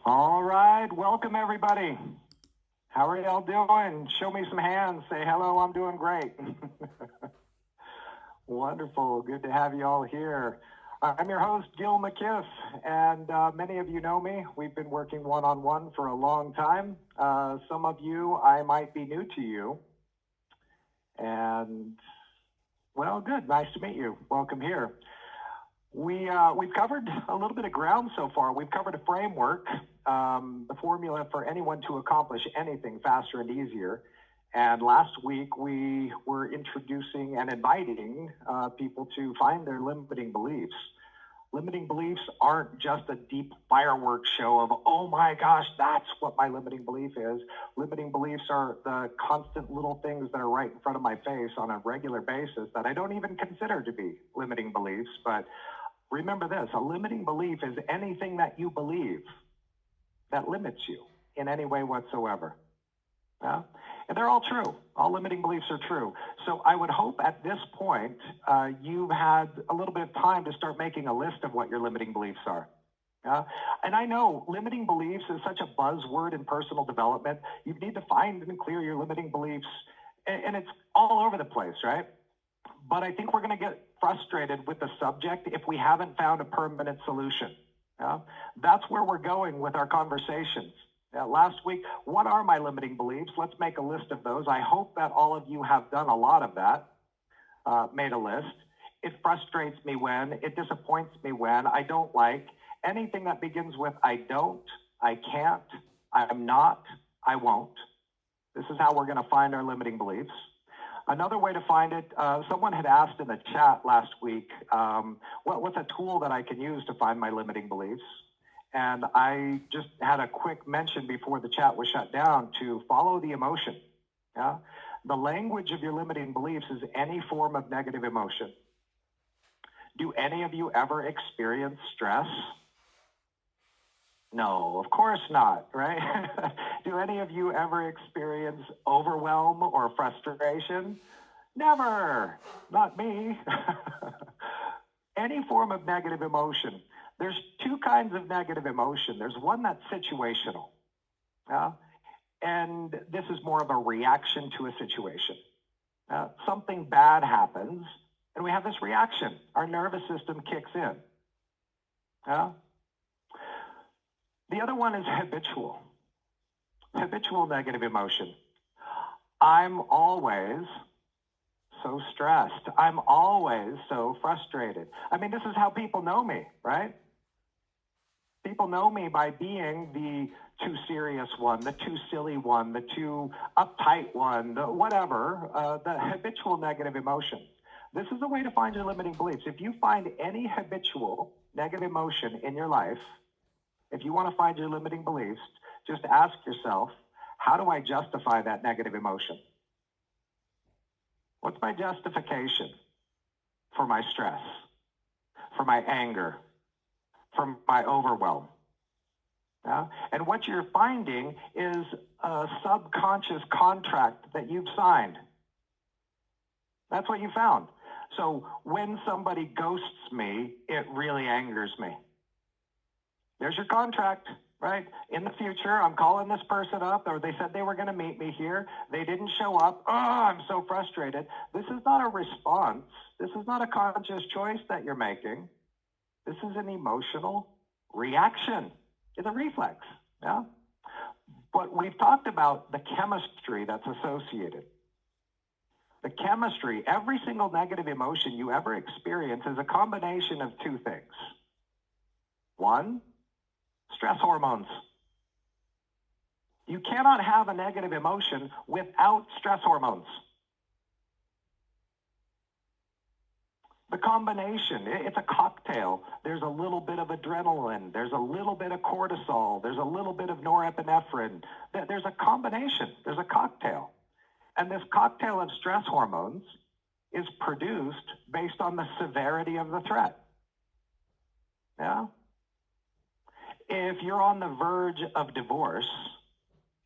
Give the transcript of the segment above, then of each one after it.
All right, welcome everybody. How are y'all doing? Show me some hands. Say hello, I'm doing great. Wonderful, good to have you all here. I'm your host, Gil McKiss, and many of you know me. We've been working one-on-one for a long time. Some of you, I might be new to you. And, well, good, nice to meet you. Welcome here. We've covered a little bit of ground so far. We've covered a framework, the formula for anyone to accomplish anything faster and easier. And last week we were introducing and inviting people to find their limiting beliefs. Limiting beliefs aren't just a deep fireworks show of, oh my gosh, that's what my limiting belief is. Limiting beliefs are the constant little things that are right in front of my face on a regular basis that I don't even consider to be limiting beliefs. But remember this, a limiting belief is anything that you believe that limits you in any way whatsoever. Yeah? And they're all true. All limiting beliefs are true. So I would hope at this point you've had a little bit of time to start making a list of what your limiting beliefs are. And I know limiting beliefs is such a buzzword in personal development. You need to find and clear your limiting beliefs, and it's all over the place, right? But I think we're going to get frustrated with the subject if we haven't found a permanent solution. That's where we're going with our conversations. Last week, what are my limiting beliefs? Let's make a list of those. I hope that all of you have done a lot of that, made a list. It frustrates me when, it disappoints me when, I don't like. Anything that begins with I don't, I can't, I'm not, I won't. This is how we're going to find our limiting beliefs. Another way to find it, someone had asked in the chat last week, what's a tool that I can use to find my limiting beliefs? And I just had a quick mention before the chat was shut down to follow the emotion. Yeah? The language of your limiting beliefs is any form of negative emotion. Do any of you ever experience stress? No, of course not, right? Do any of you ever experience overwhelm or frustration? Never, not me. Any form of negative emotion. There's two kinds of negative emotion. There's one that's situational, and this is more of a reaction to a situation. Something bad happens, and we have this reaction. Our nervous system kicks in. The other one is habitual. Habitual negative emotion. I'm always so stressed. I'm always so frustrated. I mean, this is how people know me, right? People know me by being the too serious one, the too silly one, the too uptight one, the whatever, the habitual negative emotion. This is a way to find your limiting beliefs. If you find any habitual negative emotion in your life, if you want to find your limiting beliefs, just ask yourself, how do I justify that negative emotion? What's my justification for my stress, for my anger, for my overwhelm? And what you're finding is a subconscious contract that you've signed. That's what you found. So when somebody ghosts me, it really angers me. There's your contract, right? In the future, I'm calling this person up, or they said they were going to meet me here. They didn't show up. Oh, I'm so frustrated. This is not a response. This is not a conscious choice that you're making. This is an emotional reaction. It's a reflex, yeah? But we've talked about the chemistry that's associated. The chemistry, every single negative emotion you ever experience is a combination of two things. One, stress hormones. You cannot have a negative emotion without stress hormones. The combination, it's a cocktail. There's a little bit of adrenaline. There's a little bit of cortisol. There's a little bit of norepinephrine. There's a combination. There's a cocktail. And this cocktail of stress hormones is produced based on the severity of the threat. Yeah? If you're on the verge of divorce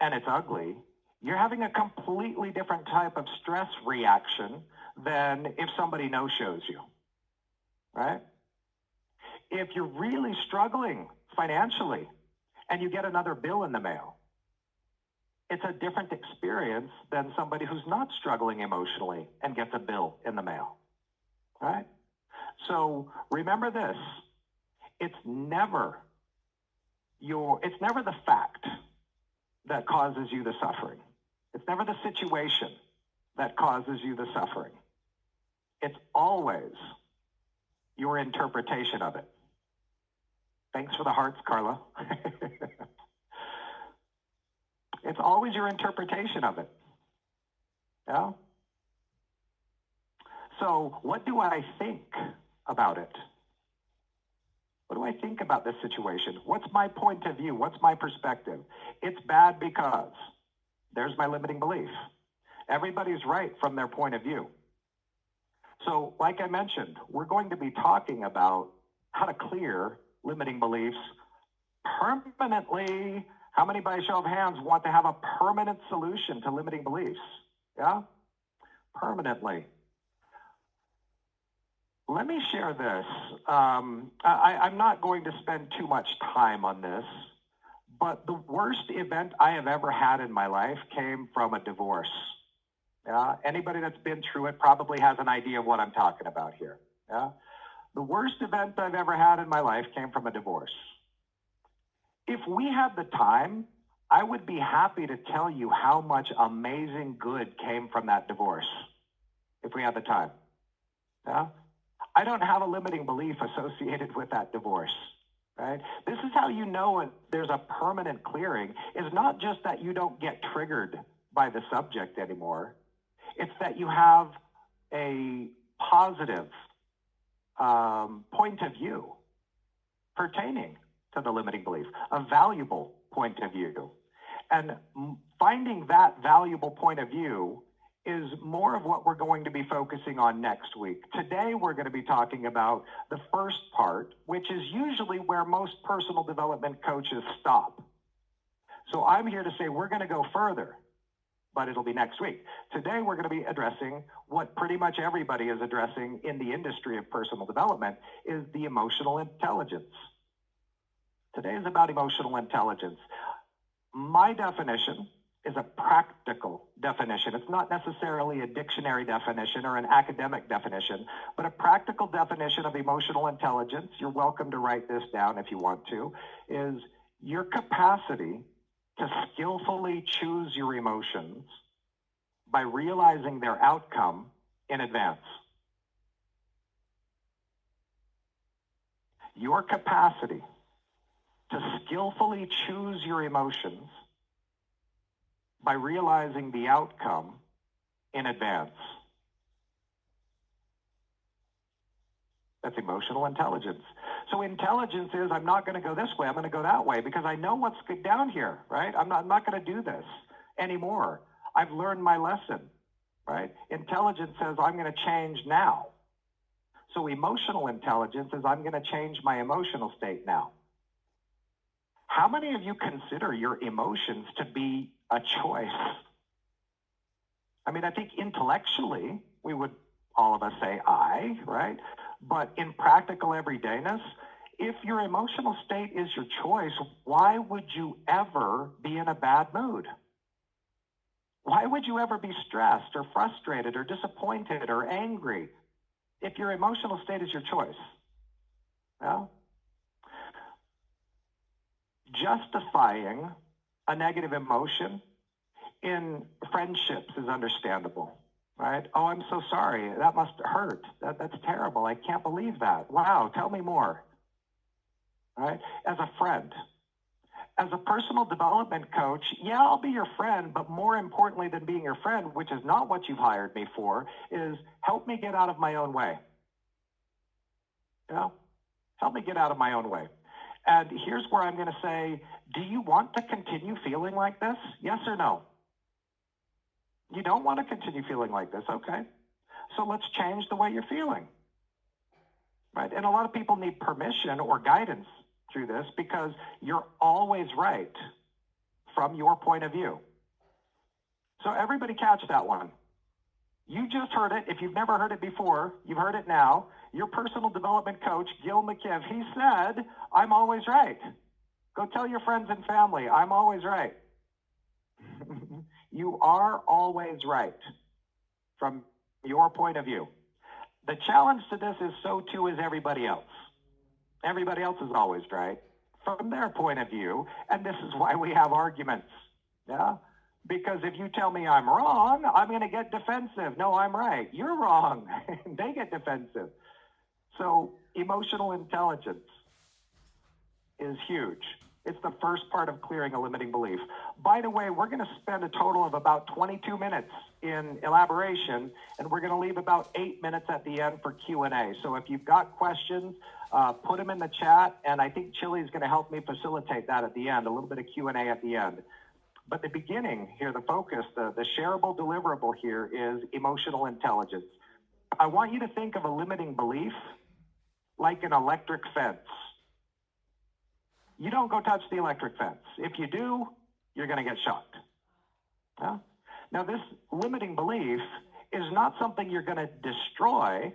and it's ugly, you're having a completely different type of stress reaction than if somebody no-shows you, right? If you're really struggling financially and you get another bill in the mail. It's a different experience than somebody who's not struggling emotionally and gets a bill in the mail, right? So remember this, it's never the fact that causes you the suffering. It's never the situation that causes you the suffering. It's always your interpretation of it. Thanks for the hearts, Carla. It's always your interpretation of it. Yeah? So what do I think about it? What do I think about this situation? What's my point of view? What's my perspective? It's bad because there's my limiting belief. Everybody's right from their point of view. So like I mentioned, we're going to be talking about how to clear limiting beliefs permanently. How many, by a show of hands, want to have a permanent solution to limiting beliefs? Yeah? Permanently. Let me share this. I'm not going to spend too much time on this, but the worst event I have ever had in my life came from a divorce. Yeah? Anybody that's been through it probably has an idea of what I'm talking about here. Yeah? The worst event I've ever had in my life came from a divorce. If we had the time, I would be happy to tell you how much amazing good came from that divorce, if we had the time. Yeah? I don't have a limiting belief associated with that divorce, right? This is how you know there's a permanent clearing. It's not just that you don't get triggered by the subject anymore. It's that you have a positive point of view pertaining to the limiting belief, a valuable point of view. And finding that valuable point of view is more of what we're going to be focusing on next week. Today, we're going to be talking about the first part, which is usually where most personal development coaches stop. So I'm here to say we're going to go further, but it'll be next week. Today, we're going to be addressing what pretty much everybody is addressing in the industry of personal development, is the emotional intelligence. Today is about emotional intelligence. My definition is a practical definition. It's not necessarily a dictionary definition or an academic definition, but a practical definition of emotional intelligence, you're welcome to write this down if you want to, is your capacity to skillfully choose your emotions by realizing their outcome in advance. Your capacity to skillfully choose your emotions by realizing the outcome in advance. That's emotional intelligence. So intelligence is, I'm not going to go this way, I'm going to go that way because I know what's good down here, right? I'm not going to do this anymore. I've learned my lesson, right? Intelligence says, I'm going to change now. So emotional intelligence is, I'm going to change my emotional state now. How many of you consider your emotions to be a choice? I mean, I think intellectually, we would, all of us say I, right? But in practical everydayness, if your emotional state is your choice, why would you ever be in a bad mood? Why would you ever be stressed or frustrated or disappointed or angry if your emotional state is your choice? Well, justifying a negative emotion in friendships is understandable, right? Oh, I'm so sorry. That must hurt. That's terrible. I can't believe that. Wow, tell me more, right? As a friend, as a personal development coach, yeah, I'll be your friend, but more importantly than being your friend, which is not what you've hired me for, is help me get out of my own way. You know, help me get out of my own way. And here's where I'm going to say, do you want to continue feeling like this? Yes or no? You don't want to continue feeling like this, okay. So let's change the way you're feeling, right? And a lot of people need permission or guidance through this because you're always right from your point of view. So everybody catch that one. You just heard it. If you've never heard it before, you've heard it now. Your personal development coach, Gil McKiv, he said, I'm always right. Go tell your friends and family, I'm always right. You are always right from your point of view. The challenge to this is so too is everybody else. Everybody else is always right from their point of view, and this is why we have arguments. Yeah? Because if you tell me I'm wrong, I'm going to get defensive. No, I'm right. You're wrong. They get defensive. So emotional intelligence is huge. It's the first part of clearing a limiting belief. By the way, we're going to spend a total of about 22 minutes in elaboration, and we're going to leave about 8 minutes at the end for Q&A. So if you've got questions, put them in the chat, and I think Chili is going to help me facilitate that at the end, a little bit of Q&A at the end. But the beginning here, the focus, the shareable deliverable here is emotional intelligence. I want you to think of a limiting belief like an electric fence. You don't go touch the electric fence. If you do, you're going to get shocked. Yeah? Now, this limiting belief is not something you're going to destroy.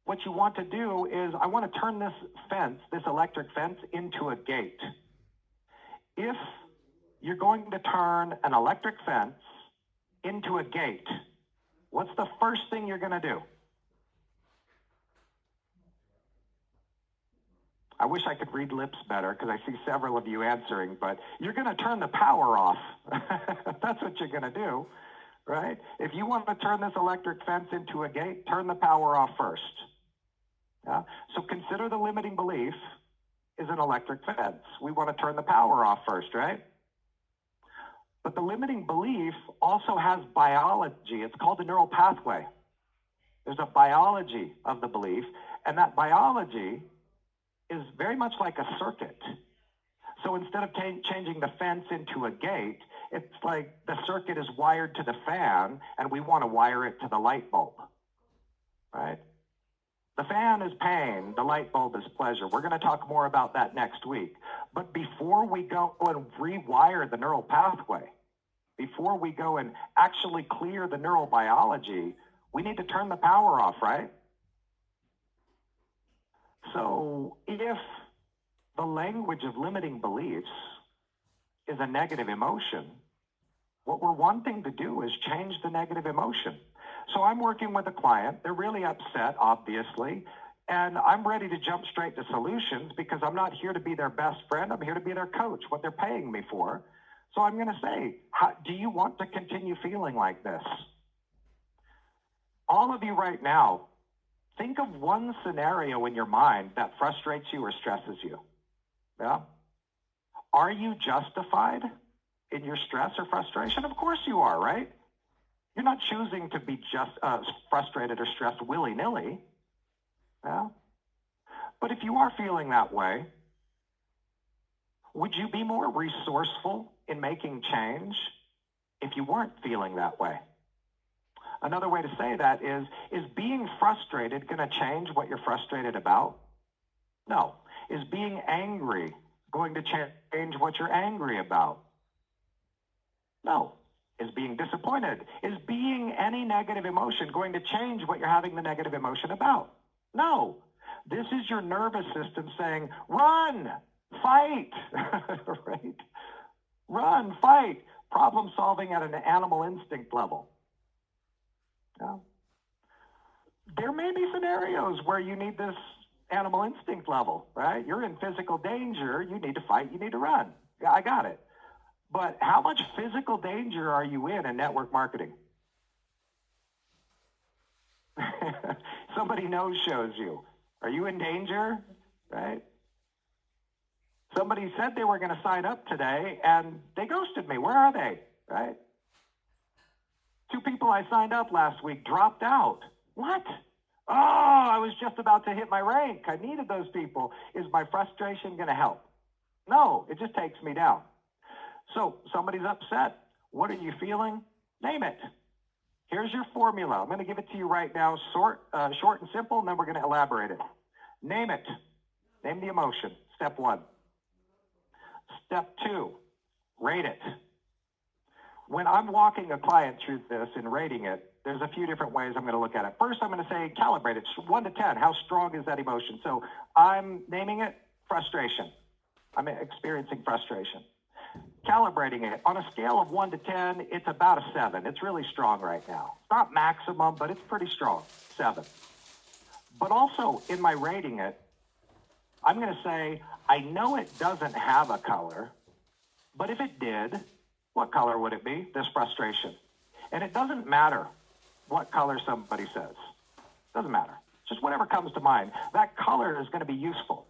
What you want to do is, I want to turn this fence, this electric fence, into a gate. If you're going to turn an electric fence into a gate, what's the first thing you're going to do? I wish I could read lips better because I see several of you answering, but you're going to turn the power off. That's what you're going to do, right? If you want to turn this electric fence into a gate, turn the power off first. Yeah? So consider the limiting belief is an electric fence. We want to turn the power off first, right? But the limiting belief also has biology. It's called the neural pathway. There's a biology of the belief, and that biology is very much like a circuit. So instead of changing the fence into a gate, it's like the circuit is wired to the fan, and we want to wire it to the light bulb, right? The fan is pain, the light bulb is pleasure. We're going to talk more about that next week. But before we go and rewire the neural pathway, before we go and actually clear the neural biology, we need to turn the power off, right? So if the language of limiting beliefs is a negative emotion, what we're wanting to do is change the negative emotion. So I'm working with a client. They're really upset, obviously, and I'm ready to jump straight to solutions because I'm not here to be their best friend. I'm here to be their coach, what they're paying me for. So I'm going to say, do you want to continue feeling like this? All of you right now, think of one scenario in your mind that frustrates you or stresses you. Yeah? Are you justified in your stress or frustration? Of course you are, right? You're not choosing to be just frustrated or stressed willy-nilly. Yeah? But if you are feeling that way, would you be more resourceful in making change if you weren't feeling that way? Another way to say that is being frustrated going to change what you're frustrated about? No. Is being angry going to change what you're angry about? No. Is being disappointed, is being any negative emotion going to change what you're having the negative emotion about? No. This is your nervous system saying, run, fight, right? Run, fight, problem solving at an animal instinct level. Yeah. There may be scenarios where you need this animal instinct level, right? You're in physical danger, you need to fight, you need to run. Yeah, I got it. But how much physical danger are you in network marketing? Somebody no-shows you. Are you in danger, right? Somebody said they were going to sign up today, and they ghosted me. Where are they, right? 2 people I signed up last week dropped out. What? Oh, I was just about to hit my rank. I needed those people. Is my frustration going to help? No, it just takes me down. So somebody's upset. What are you feeling? Name it. Here's your formula. I'm going to give it to you right now, short and simple, and then we're going to elaborate it. Name it. Name the emotion. Step 1. Step 2, rate it. When I'm walking a client through this and rating it, there's a few different ways I'm going to look at it. First, I'm going to say calibrate it. 1 to 10, how strong is that emotion? So I'm naming it frustration. I'm experiencing frustration. Calibrating it on a scale of 1 to 10, it's about a 7. It's really strong right now. It's not maximum, but it's pretty strong, 7. But also in my rating it, I'm going to say, I know it doesn't have a color, but if it did, what color would it be? This frustration. And it doesn't matter what color somebody says. Doesn't matter. Just whatever comes to mind. That color is going to be useful.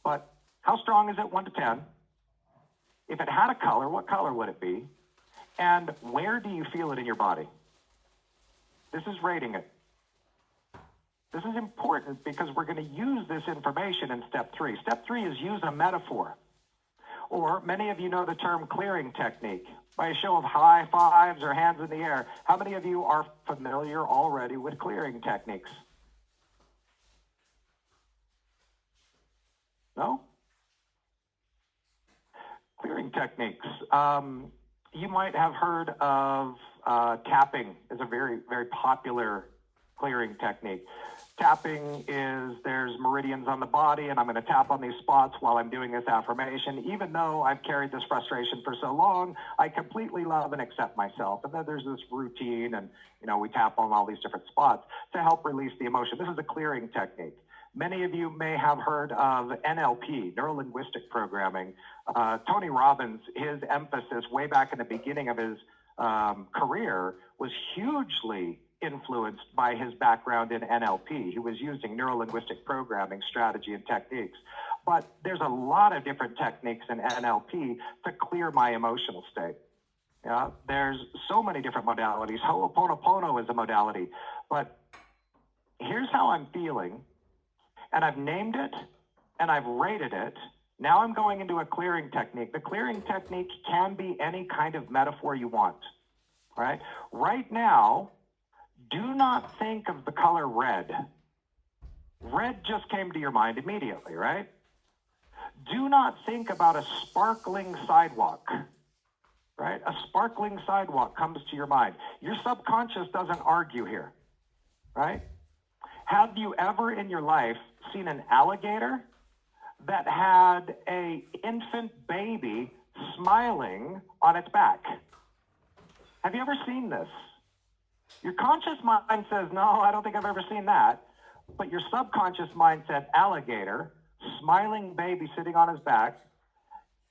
But how strong is it, 1 to 10? If it had a color, what color would it be? And where do you feel it in your body? This is rating it. This is important because we're going to use this information in step 3. Step 3 is use a metaphor. Or many of you know the term clearing technique. By a show of high fives or hands in the air, how many of you are familiar already with clearing techniques? No? Clearing techniques. You might have heard of tapping is a very, very popular clearing technique. Tapping is, there's meridians on the body, and I'm going to tap on these spots while I'm doing this affirmation. Even though I've carried this frustration for so long, I completely love and accept myself. And then there's this routine, and we tap on all these different spots to help release the emotion. This is a clearing technique. Many of you may have heard of NLP, neuro-linguistic programming. Tony Robbins, his emphasis way back in the beginning of his career was hugely influenced by his background in NLP. He was using neuro-linguistic programming strategy and techniques. But there's a lot of different techniques in NLP to clear my emotional state. Yeah, there's so many different modalities. Ho'oponopono is a modality. But here's how I'm feeling, and I've named it, and I've rated it. Now I'm going into a clearing technique. The clearing technique can be any kind of metaphor you want. Right? Right now, do not think of the color red. Red just came to your mind immediately, right? Do not think about a sparkling sidewalk, right? A sparkling sidewalk comes to your mind. Your subconscious doesn't argue here, right? Have you ever in your life seen an alligator that had an infant baby smiling on its back? Have you ever seen this? Your conscious mind says, no, I don't think I've ever seen that. But your subconscious mind said, alligator, smiling baby sitting on his back.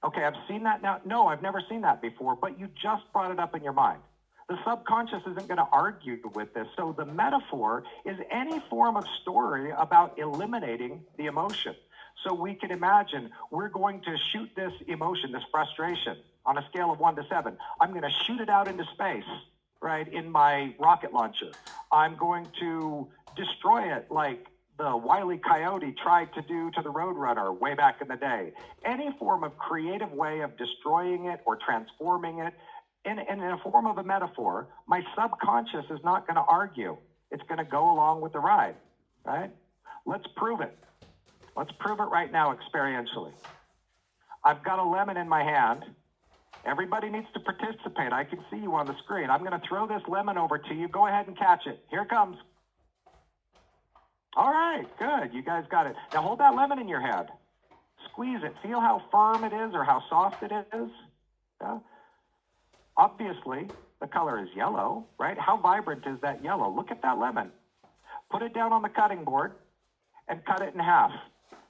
Okay, I've seen that now. No, I've never seen that before, but you just brought it up in your mind. The subconscious isn't going to argue with this. So the metaphor is any form of story about eliminating the emotion. So we can imagine we're going to shoot this emotion, this frustration, on a scale of 1 to 7. I'm going to shoot it out into space, right, in my rocket launcher. I'm going to destroy it like the Wile E. Coyote tried to do to the Roadrunner way back in the day. Any form of creative way of destroying it or transforming it in a form of a metaphor, my subconscious is not going to argue. It's going to go along with the ride, right? Let's prove it. Let's prove it right now experientially. I've got a lemon in my hand. Everybody needs to participate. I can see you on the screen. I'm going to throw this lemon over to you. Go ahead and catch it. Here it comes. All right, good. You guys got it. Now hold that lemon in your hand. Squeeze it. Feel how firm it is or how soft it is. Yeah? Obviously, the color is yellow, right? How vibrant is that yellow? Look at that lemon. Put it down on the cutting board and cut it in half.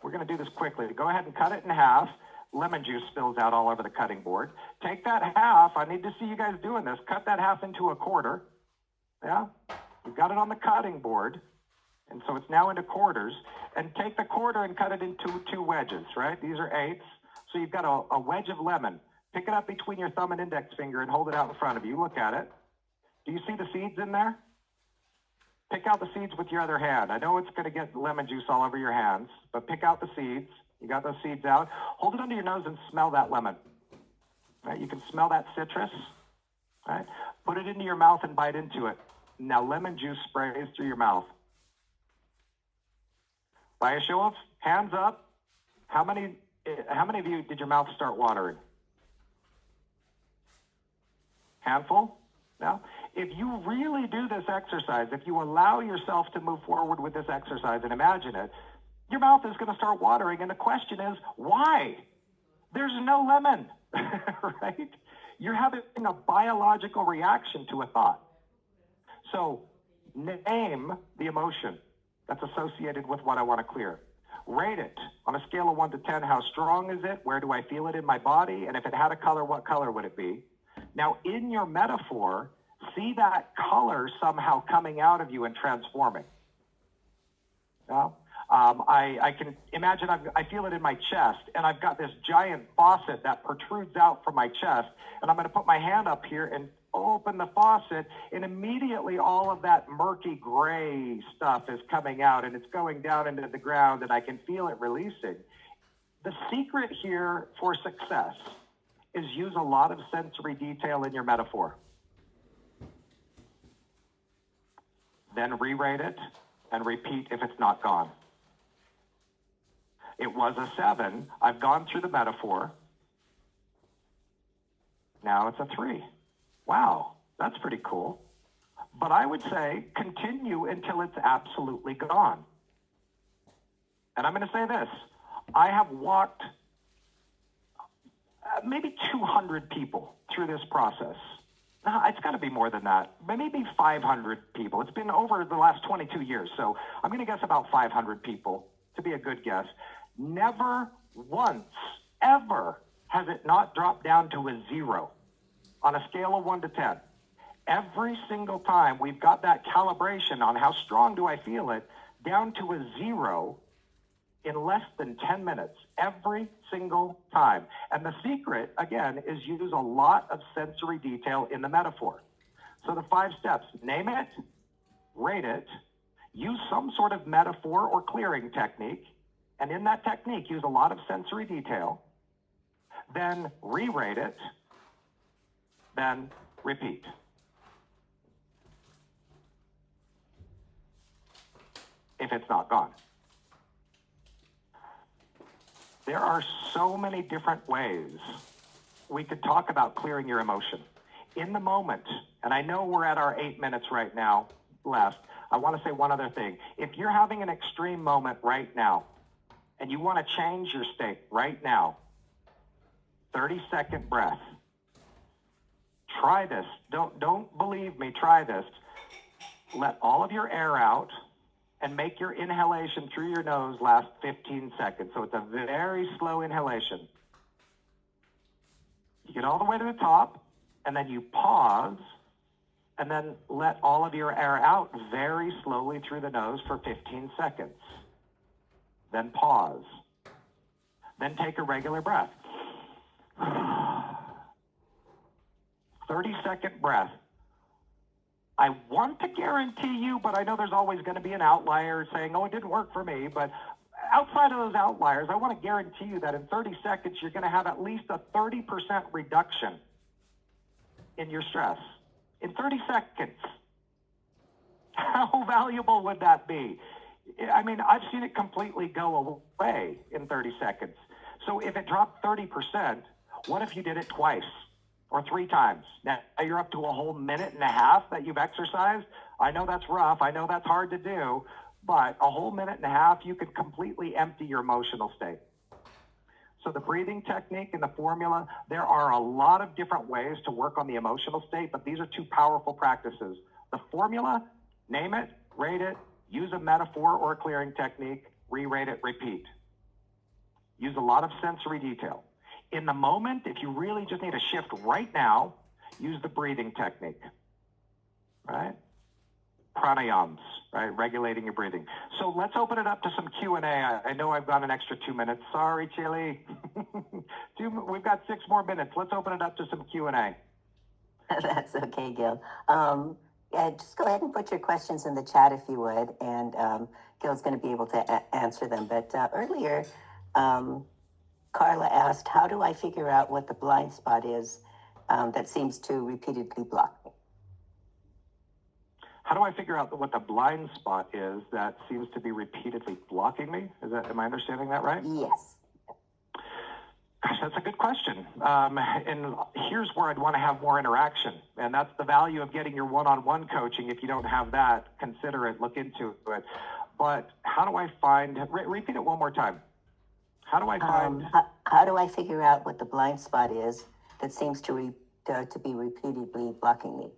We're going to do this quickly. Go ahead and cut it in half. Lemon juice spills out all over the cutting board. Take that half. I need to see you guys doing this. Cut that half into a quarter. Yeah? You've got it on the cutting board. And so it's now into quarters. And take the quarter and cut it into 2 wedges, right? These are 8ths. So you've got a wedge of lemon. Pick it up between your thumb and index finger and hold it out in front of you. Look at it. Do you see the seeds in there? Pick out the seeds with your other hand. I know it's going to get lemon juice all over your hands, but pick out the seeds. You got those seeds out. Hold it under your nose and smell that lemon. Right? You can smell that citrus. Right? Put it into your mouth and bite into it. Now lemon juice sprays through your mouth. By a show of hands up, how many of you did your mouth start watering? Handful? No? If you really do this exercise, if you allow yourself to move forward with this exercise and imagine it, your mouth is going to start watering. And the question is, why? There's no lemon, right? You're having a biological reaction to a thought. So name the emotion that's associated with what I want to clear. Rate it on a scale of 1 to 10. How strong is it? Where do I feel it in my body? And if it had a color, what color would it be? Now, in your metaphor, see that color somehow coming out of you and transforming. Yeah? I can imagine I feel it in my chest, and I've got this giant faucet that protrudes out from my chest, and I'm going to put my hand up here and open the faucet, and immediately all of that murky gray stuff is coming out, and it's going down into the ground, and I can feel it releasing. The secret here for success is use a lot of sensory detail in your metaphor. Then re-rate it and repeat if it's not gone. It was a 7. I've gone through the metaphor. Now it's a 3. Wow, that's pretty cool. But I would say continue until it's absolutely gone. And I'm going to say this. I have walked maybe 200 people through this process. It's got to be more than that. Maybe 500 people. It's been over the last 22 years. So I'm going to guess about 500 people to be a good guess. Never once, ever has it not dropped down to a 0 on a scale of 1 to 10. Every single time we've got that calibration on how strong do I feel it down to a 0 in less than 10 minutes, every single time. And the secret, again, is use a lot of sensory detail in the metaphor. So the 5 steps: name it, rate it, use some sort of metaphor or clearing technique, and in that technique, use a lot of sensory detail, then re-rate it, then repeat. If it's not gone. There are so many different ways we could talk about clearing your emotion. In the moment, and I know we're at our 8 minutes right now left, I want to say one other thing. If you're having an extreme moment right now, and you want to change your state right now, 30-second breath. Try this. Don't believe me, try this. Let all of your air out and make your inhalation through your nose last 15 seconds. So it's a very slow inhalation. You get all the way to the top, and then you pause, and then let all of your air out very slowly through the nose for 15 seconds. Then pause. Then take a regular breath. 30-second breath. I want to guarantee you, but I know there's always going to be an outlier saying, oh, it didn't work for me. But outside of those outliers, I want to guarantee you that in 30 seconds, you're going to have at least a 30% reduction in your stress. In 30 seconds. How valuable would that be? I mean, I've seen it completely go away in 30 seconds. So if it dropped 30%, what if you did it twice or 3 times? Now you're up to a whole minute and a half that you've exercised. I know that's rough. I know that's hard to do, but a whole minute and a half, you could completely empty your emotional state. So the breathing technique and the formula, there are a lot of different ways to work on the emotional state, but these are 2 powerful practices. The formula, name it, rate it, use a metaphor or a clearing technique, re-rate it, repeat. Use a lot of sensory detail. In the moment, if you really just need a shift right now, use the breathing technique, right? Pranayams, right? Regulating your breathing. So let's open it up to some Q&A. I know I've got an extra 2 minutes. Sorry, Chili. We've got 6 more minutes. Let's open it up to some Q&A. That's okay, Gil. Yeah, just go ahead and put your questions in the chat if you would, and Gil's going to be able to answer them. But earlier, Carla asked, how do I figure out what the blind spot is that seems to repeatedly block me? How do I figure out what the blind spot is that seems to be repeatedly blocking me? Am I understanding that right? Yes. Gosh, that's a good question. And here's where I'd want to have more interaction. And that's the value of getting your one-on-one coaching. If you don't have that, consider it, look into it. But how do I find, repeat it one more time. How do I find, How do I figure out what the blind spot is that seems to be repeatedly blocking me?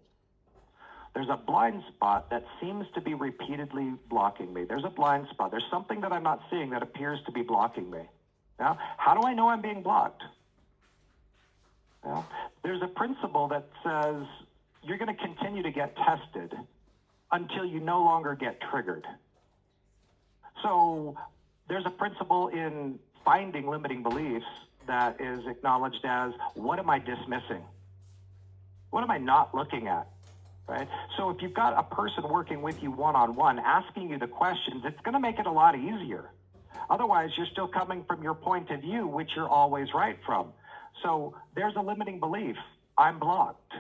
there's a blind spot that seems to be repeatedly blocking me. There's a blind spot. There's something that I'm not seeing that appears to be blocking me. Now, how do I know I'm being blocked? Well, there's a principle that says you're going to continue to get tested until you no longer get triggered. So there's a principle in finding limiting beliefs that is acknowledged as, what am I dismissing? What am I not looking at? Right? So if you've got a person working with you one-on-one, asking you the questions, it's going to make it a lot easier. Otherwise, you're still coming from your point of view, which you're always right from. So there's a limiting belief. I'm blocked.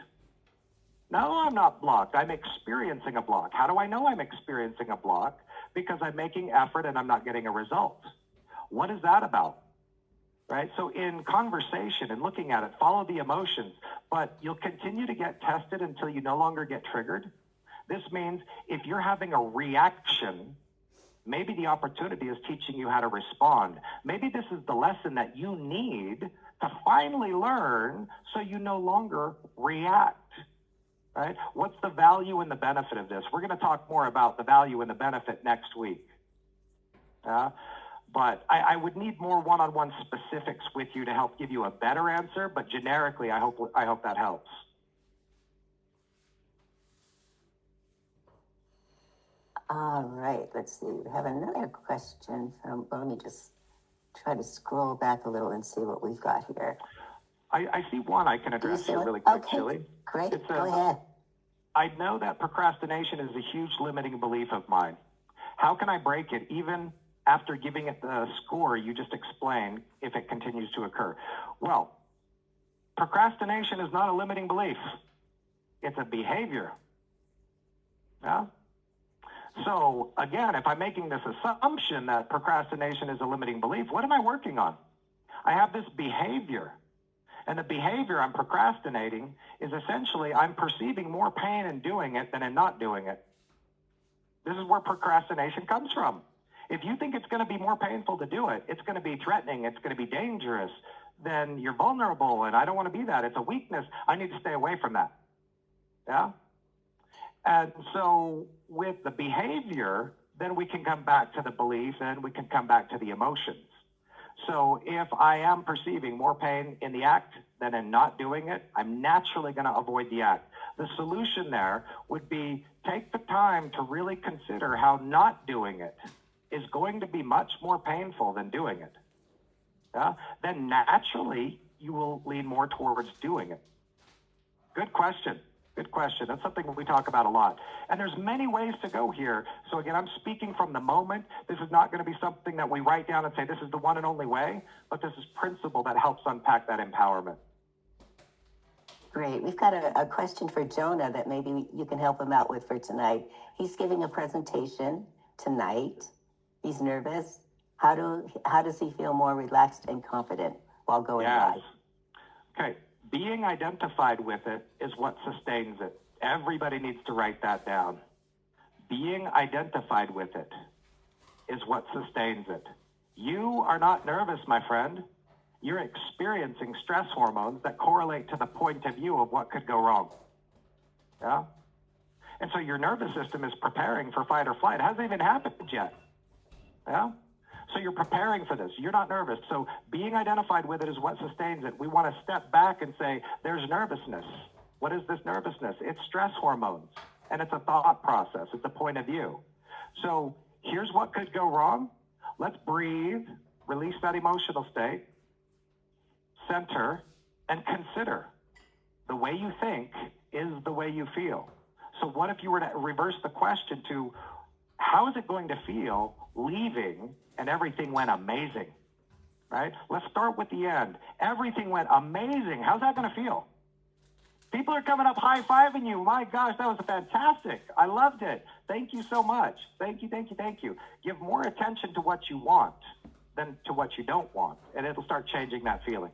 No, I'm not blocked. I'm experiencing a block. How do I know I'm experiencing a block? Because I'm making effort and I'm not getting a result. What is that about? Right? So in conversation and looking at it, follow the emotions, but you'll continue to get tested until you no longer get triggered. This means if you're having a reaction, maybe the opportunity is teaching you how to respond. Maybe this is the lesson that you need to finally learn so you no longer react. Right? What's the value and the benefit of this? We're going to talk more about the value and the benefit next week. But I would need more one-on-one specifics with you to help give you a better answer, but generically, I hope that helps. All right, let's see. We have another question from, well, let me just try to scroll back a little and see what we've got here. I see one I can address here really quick, okay, Chili. Great, go ahead. I know that procrastination is a huge limiting belief of mine. How can I break it even after giving it the score you just explained if it continues to occur? Well, procrastination is not a limiting belief. It's a behavior. Yeah? So again, if I'm making this assumption that procrastination is a limiting belief, what am I working on? I have this behavior. And the behavior I'm procrastinating is essentially I'm perceiving more pain in doing it than in not doing it. This is where procrastination comes from. If you think it's going to be more painful to do it, it's going to be threatening, it's going to be dangerous, then you're vulnerable, and I don't want to be that. It's a weakness. I need to stay away from that. Yeah? And so with the behavior, then we can come back to the belief, and we can come back to the emotions. So if I am perceiving more pain in the act than in not doing it, I'm naturally going to avoid the act. The solution there would be take the time to really consider how not doing it is going to be much more painful than doing it. Yeah? Then naturally, you will lean more towards doing it. Good question. Good question. That's something we talk about a lot. And there's many ways to go here. So again, I'm speaking from the moment. This is not going to be something that we write down and say, this is the one and only way, but this is principle that helps unpack that empowerment. Great. We've got a question for Jonah that maybe you can help him out with for tonight. He's giving a presentation tonight. He's nervous. How does he feel more relaxed and confident while going live? Okay. Being identified with it is what sustains it. Everybody needs to write that down. Being identified with it is what sustains it. You are not nervous, my friend. You're experiencing stress hormones that correlate to the point of view of what could go wrong. Yeah? And so your nervous system is preparing for fight or flight. It hasn't even happened yet. Yeah? So you're preparing for this. You're not nervous. So being identified with it is what sustains it. We want to step back and say, there's nervousness. What is this nervousness? It's stress hormones. And it's a thought process. It's a point of view. So here's what could go wrong. Let's breathe, release that emotional state, center, and consider. The way you think is the way you feel. So what if you were to reverse the question to, how is it going to feel leaving and everything went amazing, right? Let's start with the end. Everything went amazing. How's that going to feel? People are coming up high-fiving you. My gosh, that was fantastic. I loved it. Thank you so much. Thank you, thank you, thank you. Give more attention to what you want than to what you don't want, and it'll start changing that feeling.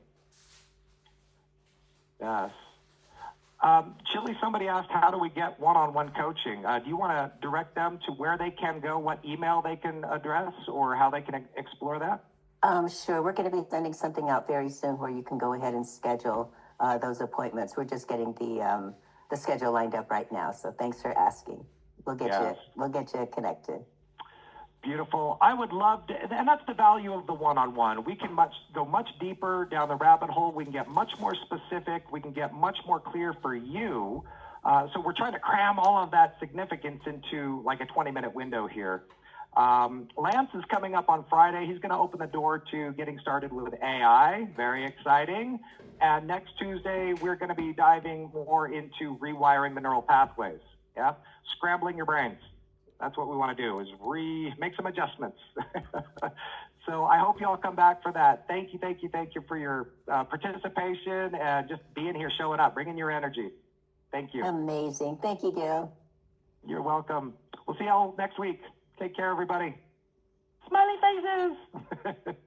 Yes. Chili, somebody asked, how do we get one-on-one coaching? Do you want to direct them to where they can go, what email they can address, or how they can explore that? Sure. We're going to be sending something out very soon where you can go ahead and schedule those appointments. We're just getting the schedule lined up right now. So thanks for asking. Yes. We'll get you connected. Beautiful. I would love to, and that's the value of the one-on-one. We can go much deeper down the rabbit hole. We can get much more specific. We can get much more clear for you. So we're trying to cram all of that significance into like a 20-minute window here. Lance is coming up on Friday. He's going to open the door to getting started with AI. Very exciting. And next Tuesday, we're going to be diving more into rewiring the neural pathways. Yeah, scrambling your brains. That's what we want to do, is make some adjustments. So I hope you all come back for that. Thank you for your participation and just being here, showing up, bringing your energy. Thank you. Amazing. Thank you, Gil. You're welcome. We'll see you all next week. Take care, everybody. Smiley faces.